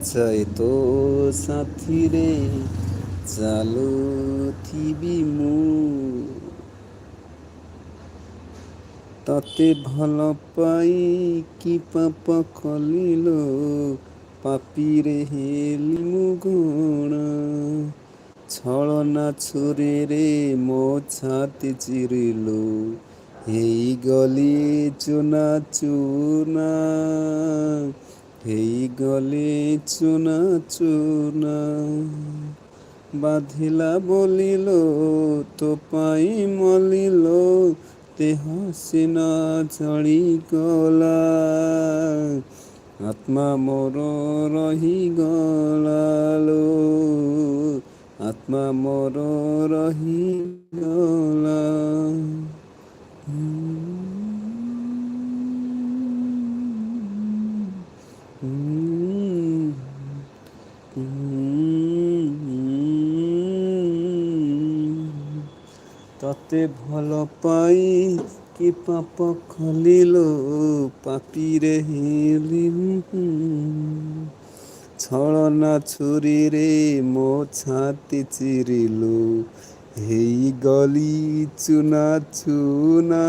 ଯାଏ ତୋ ସାଥିରେ ଚାଲୁଥିବି ମୁଁ, ତତେ ଭଲ ପାଇ କି ପାପ କଲିଲୋ, ପାପିରେ ହେଲି ମୁଁ କଣ। ଛଳନା ଛୁରୀରେ ମୋ ଛାତି ଚିରିଲୁ, ହେଇଗଲି ଚୁନା ଚୁନା, ହେଇଗଲି ଚୁନା ଚୁନା। ବାଧିଲା ବୋଲିଲୋ ତୋ ପାଇଁ ମଲିଲୋ, ଦେହ ସିନା ଜଳିଗଲା, ଆତ୍ମା ମୋର ରହିଗଲା ଲୋ, ଆତ୍ମା ମୋର ରହିଗଲା। ତତେ ଭଲ ପାଇ କି ପାପ କଲିଲୋ, ପାପିରେ ହେଲି ମୁଁ। ଛଳନା ଛୁରୀରେ ମୋ ଛାତି ଚିରିଲୁ, ହେଇଗଲି ଚୁନା ଚୁନା,